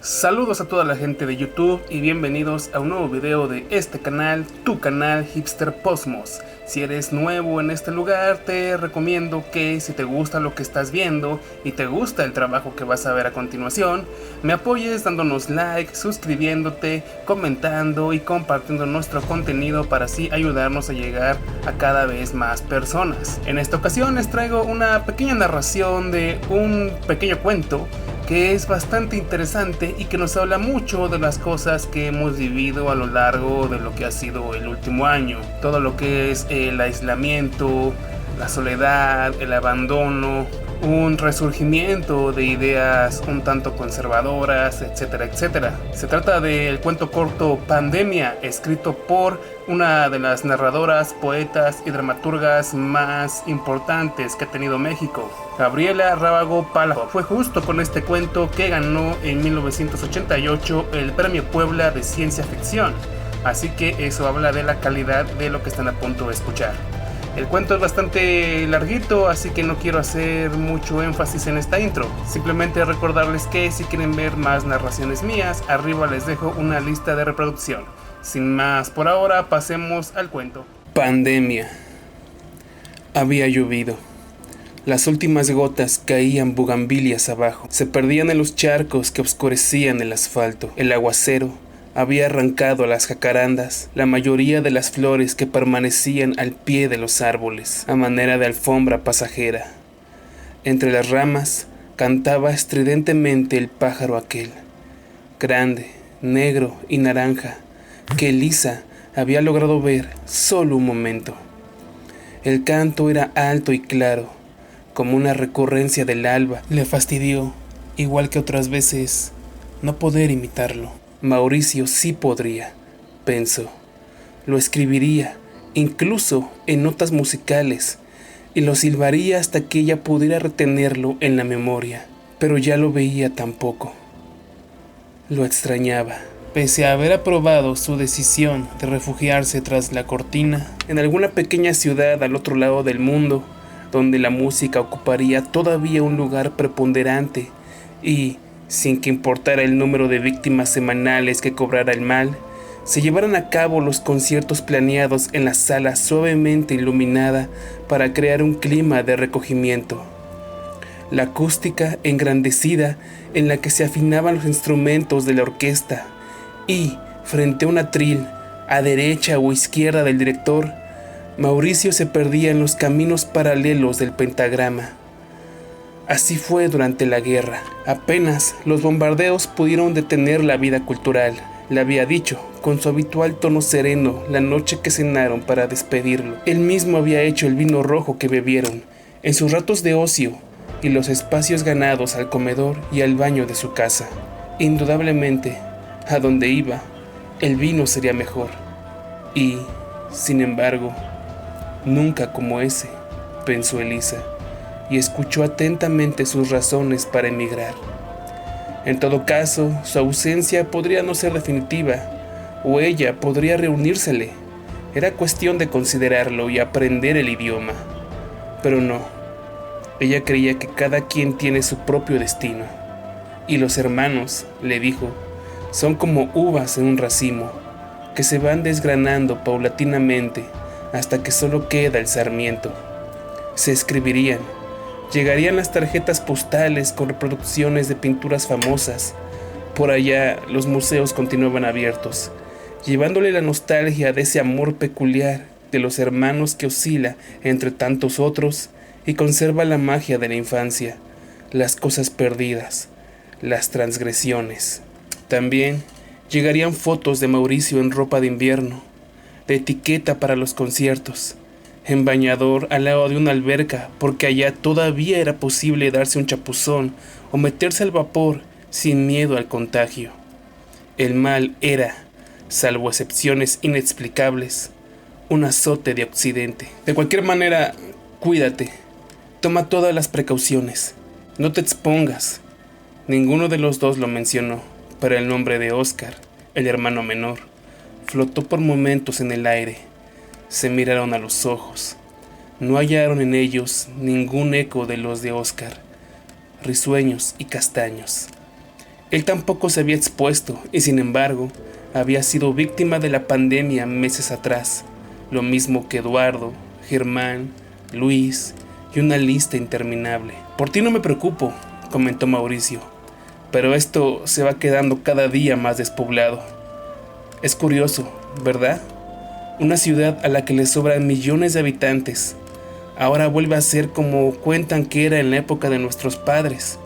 Saludos a toda la gente de YouTube y bienvenidos a un nuevo video de este canal, tu canal Hipster Posmos. Si eres nuevo en este lugar, te recomiendo que si te gusta lo que estás viendo y te gusta el trabajo que vas a ver a continuación, me apoyes dándonos like, suscribiéndote, comentando y compartiendo nuestro contenido para así ayudarnos a llegar a cada vez más personas. En esta ocasión les traigo una pequeña narración de un pequeño cuento que es bastante interesante y que nos habla mucho de las cosas que hemos vivido a lo largo de lo que ha sido el último año. Todo lo que es el aislamiento, la soledad, el abandono, un resurgimiento de ideas un tanto conservadoras, etcétera, etcétera. Se trata del cuento corto Pandemia, escrito por una de las narradoras, poetas y dramaturgas más importantes que ha tenido México, Gabriela Rábago Palafox. Fue justo con este cuento que ganó en 1988 el Premio Puebla de Ciencia Ficción, así que eso habla de la calidad de lo que están a punto de escuchar. El cuento es bastante larguito, así que no quiero hacer mucho énfasis en esta intro. Simplemente recordarles que si quieren ver más narraciones mías, arriba les dejo una lista de reproducción. Sin más por ahora, pasemos al cuento. Pandemia. Había llovido. Las últimas gotas caían bugambilias abajo. Se perdían en los charcos que oscurecían el asfalto. El aguacero había arrancado las jacarandas, la mayoría de las flores que permanecían al pie de los árboles, a manera de alfombra pasajera. Entre las ramas cantaba estridentemente el pájaro aquel, grande, negro y naranja, que Elisa había logrado ver solo un momento. El canto era alto y claro, como una recurrencia del alba. Le fastidió, igual que otras veces, no poder imitarlo. Mauricio sí podría, pensó. Lo escribiría, incluso en notas musicales, y lo silbaría hasta que ella pudiera retenerlo en la memoria. Pero ya lo veía tan poco. Lo extrañaba. Pese a haber aprobado su decisión de refugiarse tras la cortina, en alguna pequeña ciudad al otro lado del mundo, donde la música ocuparía todavía un lugar preponderante y, sin que importara el número de víctimas semanales que cobrara el mal, se llevaran a cabo los conciertos planeados en la sala suavemente iluminada para crear un clima de recogimiento. La acústica engrandecida en la que se afinaban los instrumentos de la orquesta y, frente a un atril, a derecha o izquierda del director, Mauricio se perdía en los caminos paralelos del pentagrama. Así fue durante la guerra. Apenas los bombardeos pudieron detener la vida cultural. Le había dicho, con su habitual tono sereno, la noche que cenaron para despedirlo. Él mismo había hecho el vino rojo que bebieron, en sus ratos de ocio y los espacios ganados al comedor y al baño de su casa. Indudablemente, a donde iba, el vino sería mejor. Y, sin embargo, nunca como ese, pensó Elisa, y escuchó atentamente sus razones para emigrar. En todo caso, su ausencia podría no ser definitiva, o ella podría reunírsele. Era cuestión de considerarlo y aprender el idioma. Pero no, ella creía que cada quien tiene su propio destino. Y los hermanos, le dijo, son como uvas en un racimo, que se van desgranando paulatinamente hasta que solo queda el sarmiento. Se escribirían. Llegarían las tarjetas postales con reproducciones de pinturas famosas. Por allá los museos continuaban abiertos, llevándole la nostalgia de ese amor peculiar de los hermanos que oscila entre tantos otros y conserva la magia de la infancia, las cosas perdidas, las transgresiones. También llegarían fotos de Mauricio en ropa de invierno, de etiqueta para los conciertos, en bañador al lado de una alberca, porque allá todavía era posible darse un chapuzón o meterse al vapor sin miedo al contagio. El mal era, salvo excepciones inexplicables, un azote de Occidente. De cualquier manera, cuídate, toma todas las precauciones, no te expongas. Ninguno de los dos lo mencionó, pero el nombre de Oscar, el hermano menor, flotó por momentos en el aire. Se miraron a los ojos. No hallaron en ellos ningún eco de los de Oscar, risueños y castaños. Él tampoco se había expuesto y sin embargo había sido víctima de la pandemia meses atrás, lo mismo que Eduardo, Germán, Luis y una lista interminable. Por ti no me preocupo, comentó Mauricio, pero esto se va quedando cada día más despoblado. Es curioso, ¿verdad? Una ciudad a la que le sobran millones de habitantes, ahora vuelve a ser como cuentan que era en la época de nuestros padres,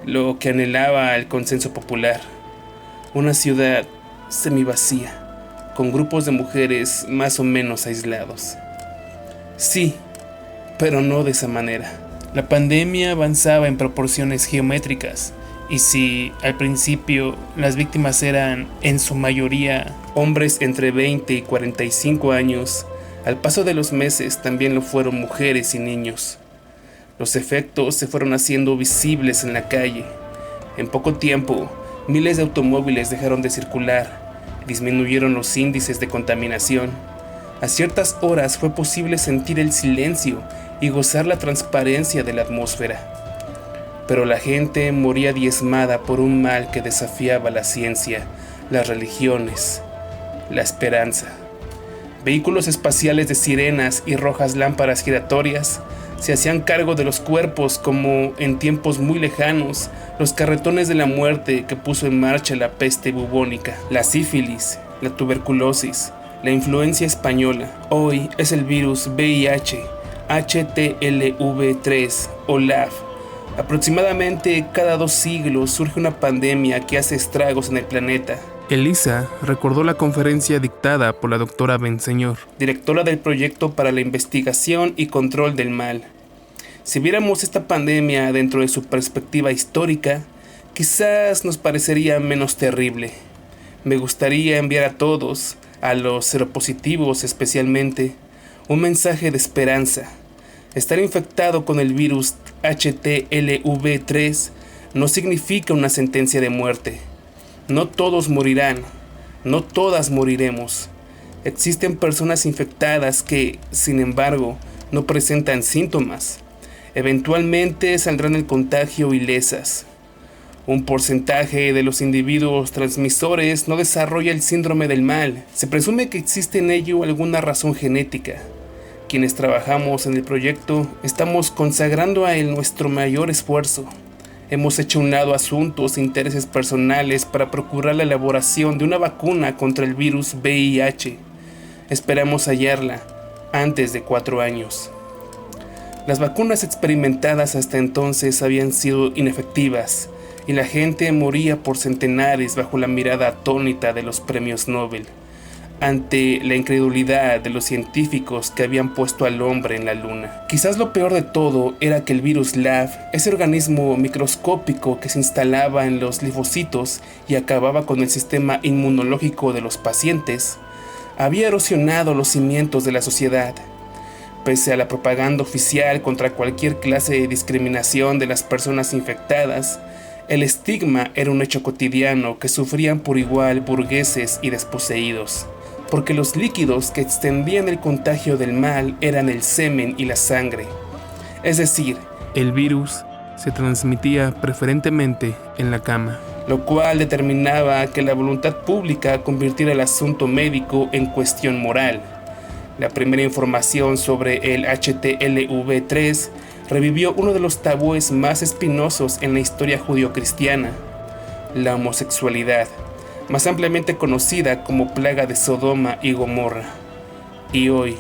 lo que anhelaba el consenso popular. Una ciudad semivacía, con grupos de mujeres más o menos aislados. Sí, pero no de esa manera. La pandemia avanzaba en proporciones geométricas, y si al principio las víctimas eran en su mayoría hombres entre 20 y 45 años, al paso de los meses también lo fueron mujeres y niños. Los efectos se fueron haciendo visibles en la calle. En poco tiempo, miles de automóviles dejaron de circular, disminuyeron los índices de contaminación. A ciertas horas fue posible sentir el silencio y gozar la transparencia de la atmósfera. Pero la gente moría diezmada por un mal que desafiaba la ciencia, las religiones, la esperanza. Vehículos espaciales de sirenas y rojas lámparas giratorias se hacían cargo de los cuerpos como en tiempos muy lejanos los carretones de la muerte que puso en marcha la peste bubónica, la sífilis, la tuberculosis, la influencia española. Hoy es el virus VIH, HTLV3 o LAV. Aproximadamente cada 2 siglos surge una pandemia que hace estragos en el planeta. Elisa recordó la conferencia dictada por la doctora Benseñor, directora del proyecto para la investigación y control del mal. Si viéramos esta pandemia dentro de su perspectiva histórica, quizás nos parecería menos terrible. Me gustaría enviar a todos, a los seropositivos especialmente, un mensaje de esperanza. Estar infectado con el virus HTLV3 no significa una sentencia de muerte. No todos morirán, no todas moriremos. Existen personas infectadas que, sin embargo, no presentan síntomas. Eventualmente saldrán del contagio ilesas. Un porcentaje de los individuos transmisores no desarrolla el síndrome del mal. Se presume que existe en ello alguna razón genética. Quienes trabajamos en el proyecto estamos consagrando a él nuestro mayor esfuerzo. Hemos hecho a un lado asuntos e intereses personales para procurar la elaboración de una vacuna contra el virus VIH. Esperamos hallarla antes de 4 años. Las vacunas experimentadas hasta entonces habían sido inefectivas y la gente moría por centenares bajo la mirada atónita de los premios Nobel, ante la incredulidad de los científicos que habían puesto al hombre en la luna. Quizás lo peor de todo era que el virus LAV, ese organismo microscópico que se instalaba en los linfocitos y acababa con el sistema inmunológico de los pacientes, había erosionado los cimientos de la sociedad. Pese a la propaganda oficial contra cualquier clase de discriminación de las personas infectadas, el estigma era un hecho cotidiano que sufrían por igual burgueses y desposeídos, porque los líquidos que extendían el contagio del mal eran el semen y la sangre. Es decir, el virus se transmitía preferentemente en la cama, lo cual determinaba que la voluntad pública convirtiera el asunto médico en cuestión moral. La primera información sobre el HTLV3 revivió uno de los tabúes más espinosos en la historia judio-cristiana, la homosexualidad, más ampliamente conocida como plaga de Sodoma y Gomorra. Y hoy,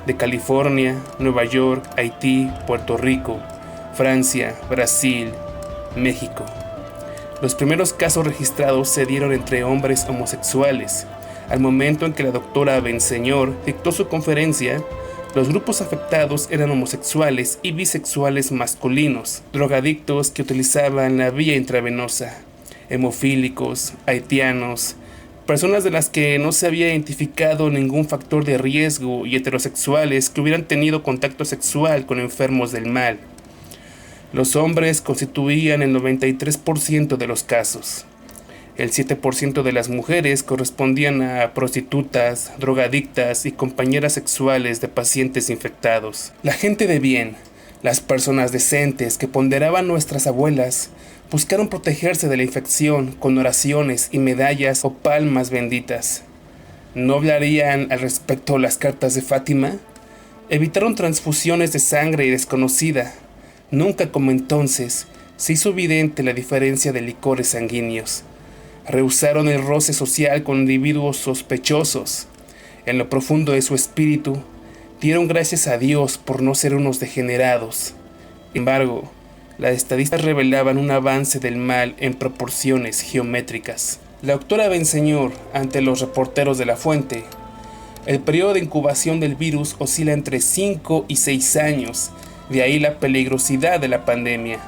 de California, Nueva York, Haití, Puerto Rico, Francia, Brasil, México. Los primeros casos registrados se dieron entre hombres homosexuales. Al momento en que la doctora Benseñor dictó su conferencia, los grupos afectados eran homosexuales y bisexuales masculinos, drogadictos que utilizaban la vía intravenosa, hemofílicos, haitianos, personas de las que no se había identificado ningún factor de riesgo y heterosexuales que hubieran tenido contacto sexual con enfermos del mal. Los hombres constituían el 93% de los casos. El 7% de las mujeres correspondían a prostitutas, drogadictas y compañeras sexuales de pacientes infectados. La gente de bien, las personas decentes que ponderaban nuestras abuelas, Buscaron protegerse de la infección con oraciones y medallas o palmas benditas. ¿No hablarían al respecto las cartas de Fátima? Evitaron transfusiones de sangre desconocida. Nunca como entonces se hizo evidente la diferencia de licores sanguíneos. Rehusaron el roce social con individuos sospechosos. En lo profundo de su espíritu, dieron gracias a Dios por no ser unos degenerados. Sin embargo, las estadísticas revelaban un avance del mal en proporciones geométricas. La doctora Benseñor, ante los reporteros de La Fuente, el periodo de incubación del virus oscila entre 5 y 6 años, de ahí la peligrosidad de la pandemia.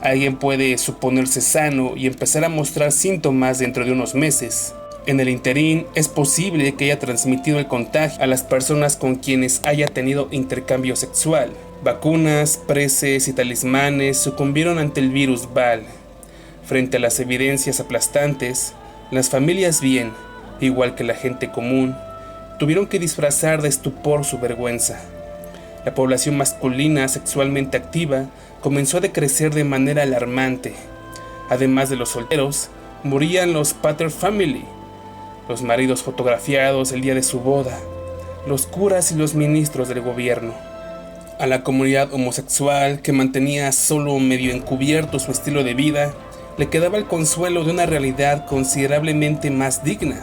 Alguien puede suponerse sano y empezar a mostrar síntomas dentro de unos meses. En el interín, es posible que haya transmitido el contagio a las personas con quienes haya tenido intercambio sexual. Vacunas, preces y talismanes sucumbieron ante el virus Val. Frente a las evidencias aplastantes, las familias bien, igual que la gente común, tuvieron que disfrazar de estupor su vergüenza. La población masculina sexualmente activa comenzó a decrecer de manera alarmante. Además de los solteros, morían los paterfamily, los maridos fotografiados el día de su boda, los curas y los ministros del gobierno. A la comunidad homosexual, que mantenía solo medio encubierto su estilo de vida, le quedaba el consuelo de una realidad considerablemente más digna.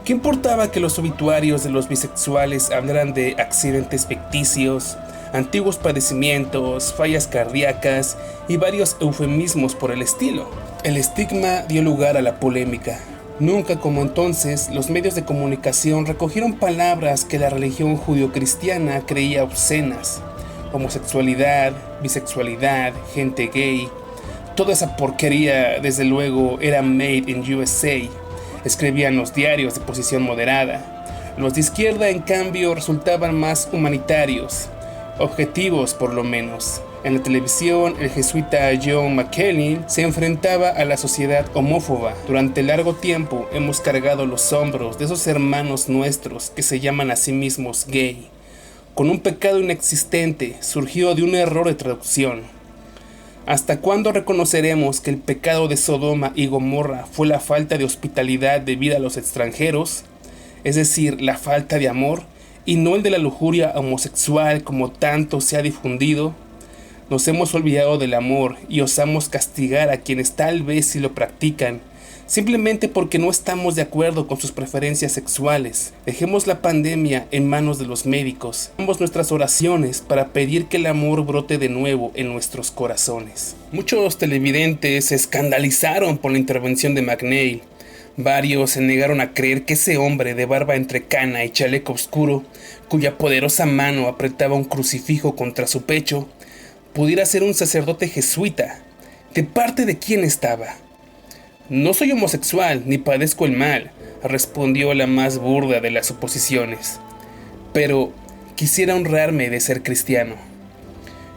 ¿Qué importaba que los obituarios de los bisexuales hablaran de accidentes ficticios, antiguos padecimientos, fallas cardíacas y varios eufemismos por el estilo? El estigma dio lugar a la polémica. Nunca como entonces, los medios de comunicación recogieron palabras que la religión judio-cristiana creía obscenas. Homosexualidad, bisexualidad, gente gay. Toda esa porquería, desde luego, era made in USA. Escribían los diarios de posición moderada. Los de izquierda, en cambio, resultaban más humanitarios, objetivos por lo menos. En la televisión, el jesuita John McCain se enfrentaba a la sociedad homófoba. Durante largo tiempo hemos cargado los hombros de esos hermanos nuestros que se llaman a sí mismos gay, con un pecado inexistente surgido de un error de traducción. ¿Hasta cuándo reconoceremos que el pecado de Sodoma y Gomorra fue la falta de hospitalidad debida a los extranjeros? Es decir, la falta de amor, y no el de la lujuria homosexual como tanto se ha difundido. Nos hemos olvidado del amor y osamos castigar a quienes tal vez sí lo practican, simplemente porque no estamos de acuerdo con sus preferencias sexuales. Dejemos la pandemia en manos de los médicos. Hagamos nuestras oraciones para pedir que el amor brote de nuevo en nuestros corazones. Muchos televidentes se escandalizaron por la intervención de McNeil. Varios se negaron a creer que ese hombre de barba entrecana y chaleco oscuro, cuya poderosa mano apretaba un crucifijo contra su pecho, pudiera ser un sacerdote jesuita. ¿De parte de quién estaba? No soy homosexual ni padezco el mal, respondió la más burda de las oposiciones, pero quisiera honrarme de ser cristiano.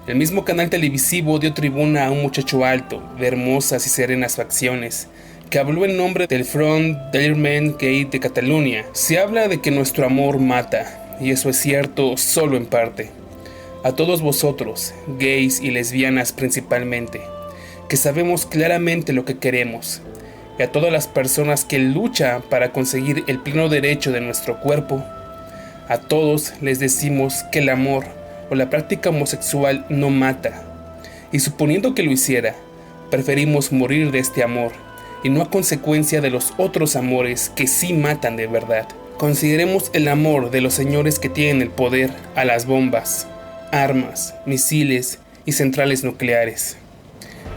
El mismo canal televisivo dio tribuna a un muchacho alto, de hermosas y serenas facciones, que habló en nombre del Front d'Armament Gay de Cataluña. Se habla de que nuestro amor mata, y eso es cierto solo en parte. A todos vosotros, gays y lesbianas principalmente, que sabemos claramente lo que queremos, y a todas las personas que luchan para conseguir el pleno derecho de nuestro cuerpo, a todos les decimos que el amor o la práctica homosexual no mata, y suponiendo que lo hiciera, preferimos morir de este amor, y no a consecuencia de los otros amores que sí matan de verdad. Consideremos el amor de los señores que tienen el poder a las bombas, armas, misiles y centrales nucleares.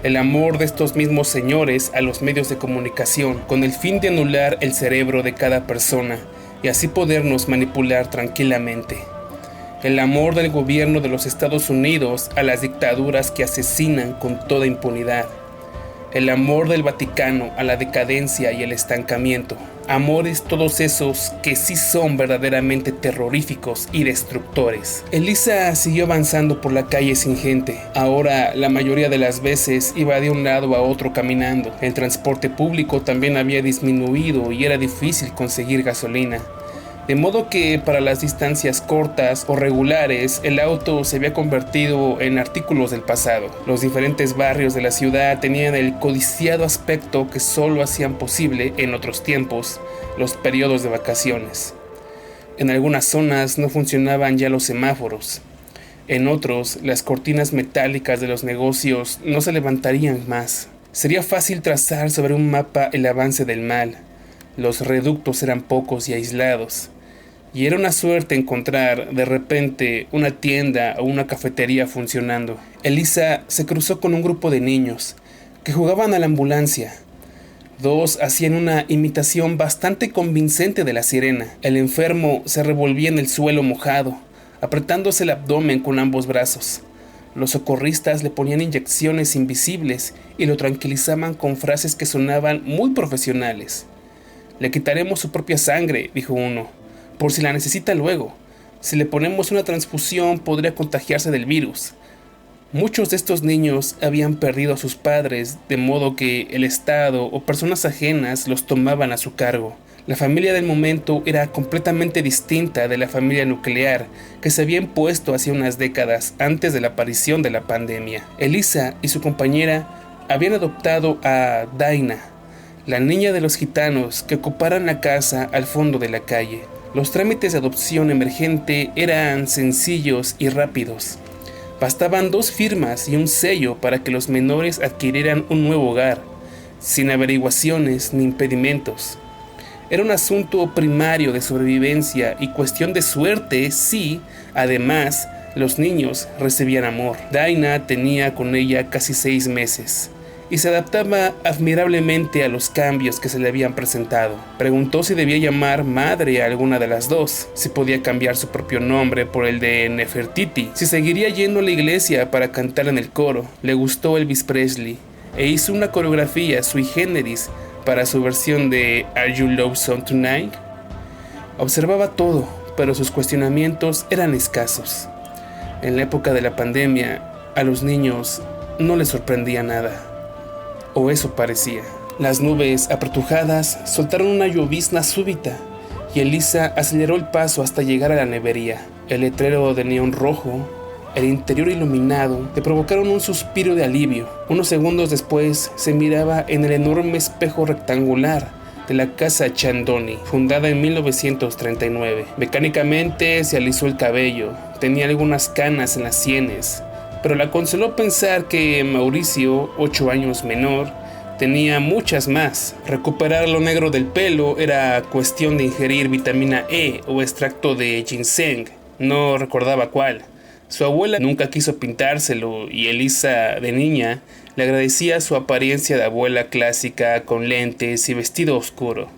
El amor de estos mismos señores a los medios de comunicación con el fin de anular el cerebro de cada persona y así podernos manipular tranquilamente. El amor del gobierno de los Estados Unidos a las dictaduras que asesinan con toda impunidad. El amor del Vaticano a la decadencia y el estancamiento. Amores todos esos que sí son verdaderamente terroríficos y destructores. Elisa siguió avanzando por la calle sin gente. Ahora la mayoría de las veces iba de un lado a otro caminando. El transporte público también había disminuido y era difícil conseguir gasolina. De modo que para las distancias cortas o regulares, el auto se había convertido en artículos del pasado. Los diferentes barrios de la ciudad tenían el codiciado aspecto que solo hacían posible, en otros tiempos, los periodos de vacaciones. En algunas zonas no funcionaban ya los semáforos. En otros, las cortinas metálicas de los negocios no se levantarían más. Sería fácil trazar sobre un mapa el avance del mal. Los reductos eran pocos y aislados, y era una suerte encontrar de repente una tienda o una cafetería funcionando. Elisa se cruzó con un grupo de niños que jugaban a la ambulancia. Dos hacían una imitación bastante convincente de la sirena. El enfermo se revolvía en el suelo mojado, apretándose el abdomen con ambos brazos. Los socorristas le ponían inyecciones invisibles y lo tranquilizaban con frases que sonaban muy profesionales. «Le quitaremos su propia sangre», dijo uno, «por si la necesita luego. Si le ponemos una transfusión podría contagiarse del virus». Muchos de estos niños habían perdido a sus padres, de modo que el Estado o personas ajenas los tomaban a su cargo. La familia del momento era completamente distinta de la familia nuclear que se había impuesto hace unas décadas antes de la aparición de la pandemia. Elisa y su compañera habían adoptado a Daina, la niña de los gitanos que ocuparan la casa al fondo de la calle. Los trámites de adopción emergente eran sencillos y rápidos. Bastaban 2 firmas y un sello para que los menores adquirieran un nuevo hogar, sin averiguaciones ni impedimentos. Era un asunto primario de sobrevivencia y cuestión de suerte si, además, los niños recibían amor. Daina tenía con ella casi 6 meses y se adaptaba admirablemente a los cambios que se le habían presentado. Preguntó si debía llamar madre a alguna de las dos, si podía cambiar su propio nombre por el de Nefertiti, si seguiría yendo a la iglesia para cantar en el coro. Le gustó Elvis Presley e hizo una coreografía sui generis para su versión de Are You Lonesome Tonight? Observaba todo, pero sus cuestionamientos eran escasos. En la época de la pandemia, a los niños no les sorprendía nada. O eso parecía. Las nubes apretujadas soltaron una llovizna súbita y Elisa aceleró el paso hasta llegar a la nevería. El letrero de neón rojo, el interior iluminado, le provocaron un suspiro de alivio. Unos segundos después se miraba en el enorme espejo rectangular de la casa Chandoni, fundada en 1939. Mecánicamente se alisó el cabello, tenía algunas canas en las sienes, pero la consoló pensar que Mauricio, 8 años menor, tenía muchas más. Recuperar lo negro del pelo era cuestión de ingerir vitamina E o extracto de ginseng, no recordaba cuál. Su abuela nunca quiso pintárselo y Elisa, de niña, le agradecía su apariencia de abuela clásica con lentes y vestido oscuro.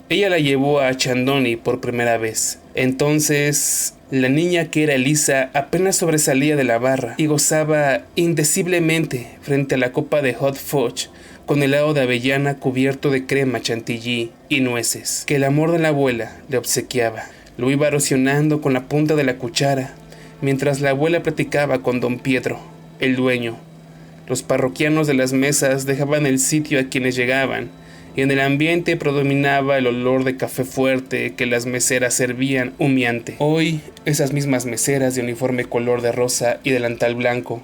Ella la llevó a Chandoni por primera vez. Entonces, la niña que era Elisa apenas sobresalía de la barra y gozaba indeciblemente frente a la copa de hot fudge con helado de avellana cubierto de crema chantilly y nueces que el amor de la abuela le obsequiaba. Lo iba erosionando con la punta de la cuchara mientras la abuela platicaba con don Pietro, el dueño. Los parroquianos de las mesas dejaban el sitio a quienes llegaban, y en el ambiente predominaba el olor de café fuerte que las meseras servían humeante. Hoy, esas mismas meseras de uniforme color de rosa y delantal blanco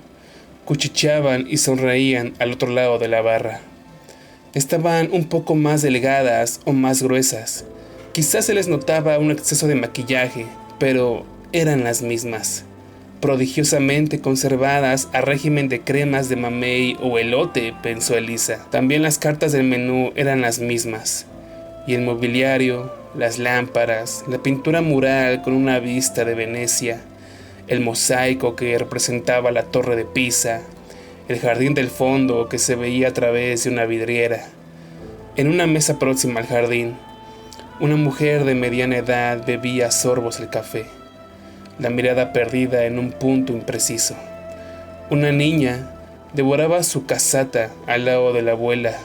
cuchicheaban y sonreían al otro lado de la barra. Estaban un poco más delgadas o más gruesas. Quizás se les notaba un exceso de maquillaje, pero eran las mismas, prodigiosamente conservadas a régimen de cremas de mamey o elote, pensó Elisa. También las cartas del menú eran las mismas, y el mobiliario, las lámparas, la pintura mural con una vista de Venecia, el mosaico que representaba la torre de Pisa, el jardín del fondo que se veía a través de una vidriera. En una mesa próxima al jardín, una mujer de mediana edad bebía a sorbos el café, la mirada perdida en un punto impreciso. Una niña devoraba su casata al lado de la abuela,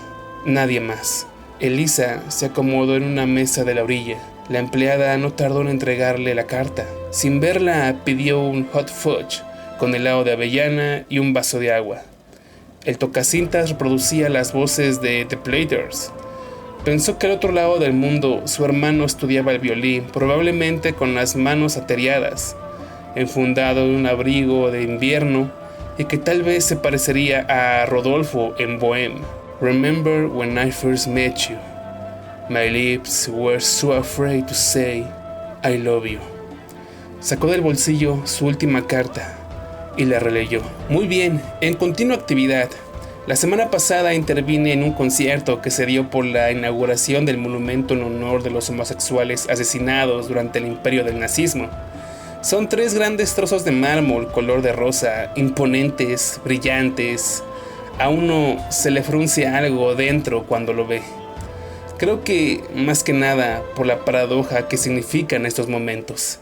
nadie más. Elisa se acomodó en una mesa de la orilla. La empleada no tardó en entregarle la carta. Sin verla, pidió un hot fudge con helado de avellana y un vaso de agua. El tocacintas reproducía las voces de The Platters. Pensó que al otro lado del mundo su hermano estudiaba el violín, probablemente con las manos ateriadas, enfundado en un abrigo de invierno, y que tal vez se parecería a Rodolfo en Bohème. Remember when I first met you. My lips were so afraid to say I love you. Sacó del bolsillo su última carta y la releyó. Muy bien, en continua actividad. La semana pasada intervine en un concierto que se dio por la inauguración del monumento en honor de los homosexuales asesinados durante el imperio del nazismo. Son 3 grandes trozos de mármol color de rosa, imponentes, brillantes. A uno se le frunce algo dentro cuando lo ve. Creo que, más que nada, por la paradoja que significan estos momentos.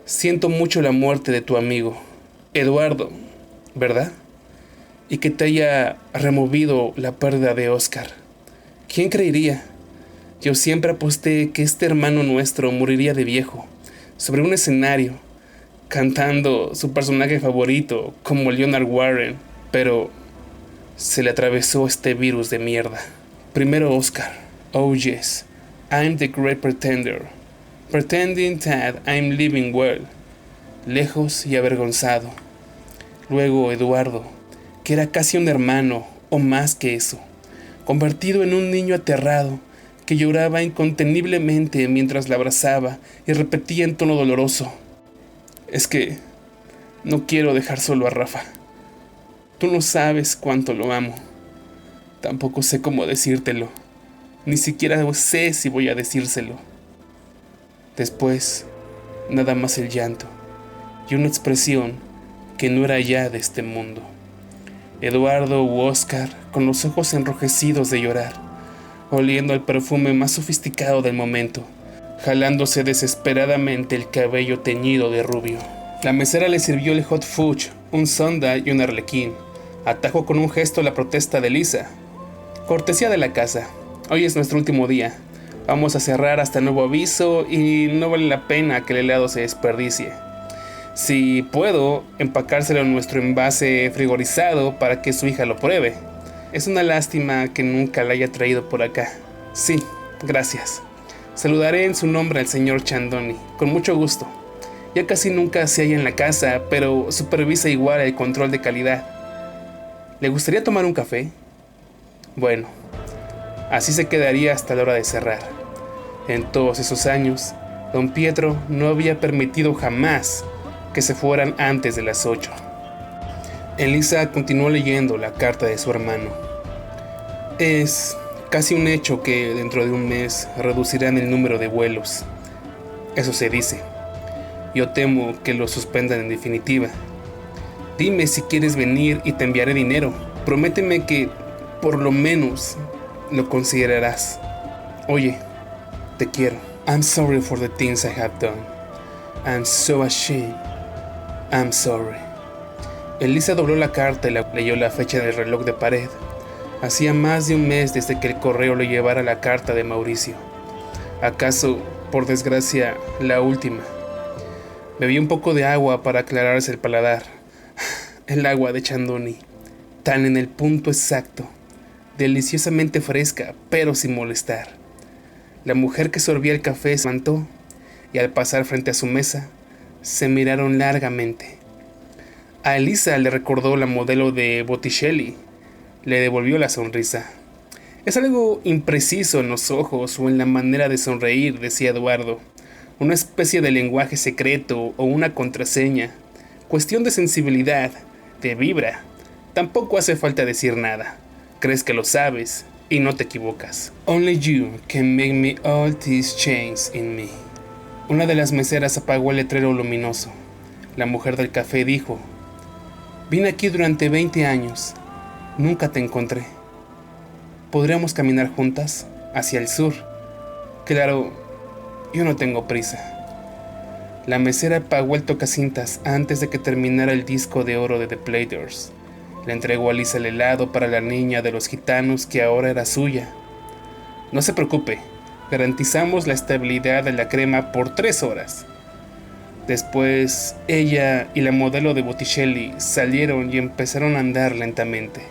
Siento mucho la muerte de tu amigo, Eduardo, ¿verdad? Y que te haya removido la pérdida de Oscar. ¿Quién creería? Yo siempre aposté que este hermano nuestro moriría de viejo, sobre un escenario, cantando su personaje favorito, como Leonard Warren, pero se le atravesó este virus de mierda. Primero Oscar. Oh yes, I'm the great pretender, pretending that I'm living well, lejos y avergonzado. Luego Eduardo, que era casi un hermano, o más que eso, convertido en un niño aterrado, que lloraba inconteniblemente mientras la abrazaba y repetía en tono doloroso: es que no quiero dejar solo a Rafa. Tú no sabes cuánto lo amo. Tampoco sé cómo decírtelo. Ni siquiera sé si voy a decírselo. Después, nada más el llanto y una expresión que no era ya de este mundo. Eduardo u Oscar, con los ojos enrojecidos de llorar, oliendo el perfume más sofisticado del momento, jalándose desesperadamente el cabello teñido de rubio. La mesera le sirvió el hot fudge, un sundae y un arlequín. Atajó con un gesto la protesta de Lisa. Cortesía de la casa. Hoy es nuestro último día. Vamos a cerrar hasta nuevo aviso y no vale la pena que el helado se desperdicie. Si puedo, empacárselo en nuestro envase frigorizado para que su hija lo pruebe. Es una lástima que nunca la haya traído por acá. Sí, gracias. Saludaré en su nombre al señor Chandoni, con mucho gusto. Ya casi nunca se halla en la casa, pero supervisa igual el control de calidad. ¿Le gustaría tomar un café? Bueno, así se quedaría hasta la hora de cerrar. En todos esos años, don Pietro no había permitido jamás que se fueran antes de las 8. Elisa continuó leyendo la carta de su hermano. Es casi un hecho que dentro de un mes reducirán el número de vuelos. Eso se dice. Yo temo que lo suspendan en definitiva. Dime si quieres venir y te enviaré dinero. Prométeme que, por lo menos, lo considerarás. Oye, te quiero. I'm sorry for the things I have done. I'm so ashamed. I'm sorry. Elisa dobló la carta y leyó la fecha del reloj de pared. Hacía más de un mes desde que el correo le llevara la carta de Mauricio. ¿Acaso, por desgracia, la última? Bebió un poco de agua para aclararse el paladar. El agua de Chandoni, tan en el punto exacto, deliciosamente fresca, pero sin molestar. La mujer que sorbía el café se levantó y al pasar frente a su mesa, se miraron largamente. A Elisa le recordó la modelo de Botticelli. Le devolvió la sonrisa. Es algo impreciso en los ojos o en la manera de sonreír, decía Eduardo. Una especie de lenguaje secreto o una contraseña. Cuestión de sensibilidad, de vibra. Tampoco hace falta decir nada. Crees que lo sabes y no te equivocas. Only you can make me all these changes in me. Una de las meseras apagó el letrero luminoso. La mujer del café dijo: vine aquí durante 20 años. Nunca te encontré. ¿Podríamos caminar juntas hacia el sur? Claro, yo no tengo prisa. La mesera apagó el tocacintas antes de que terminara el disco de oro de The Platters. Le entregó a Lisa el helado para la niña de los gitanos que ahora era suya. No se preocupe, garantizamos la estabilidad de la crema por 3 horas. Después, ella y la modelo de Botticelli salieron y empezaron a andar lentamente.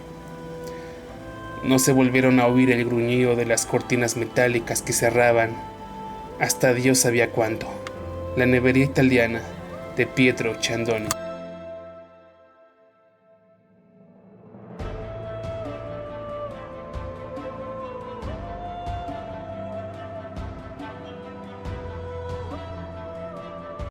No se volvieron a oír el gruñido de las cortinas metálicas que cerraban hasta Dios sabía cuándo. La nevería italiana de Pietro Ciandoni.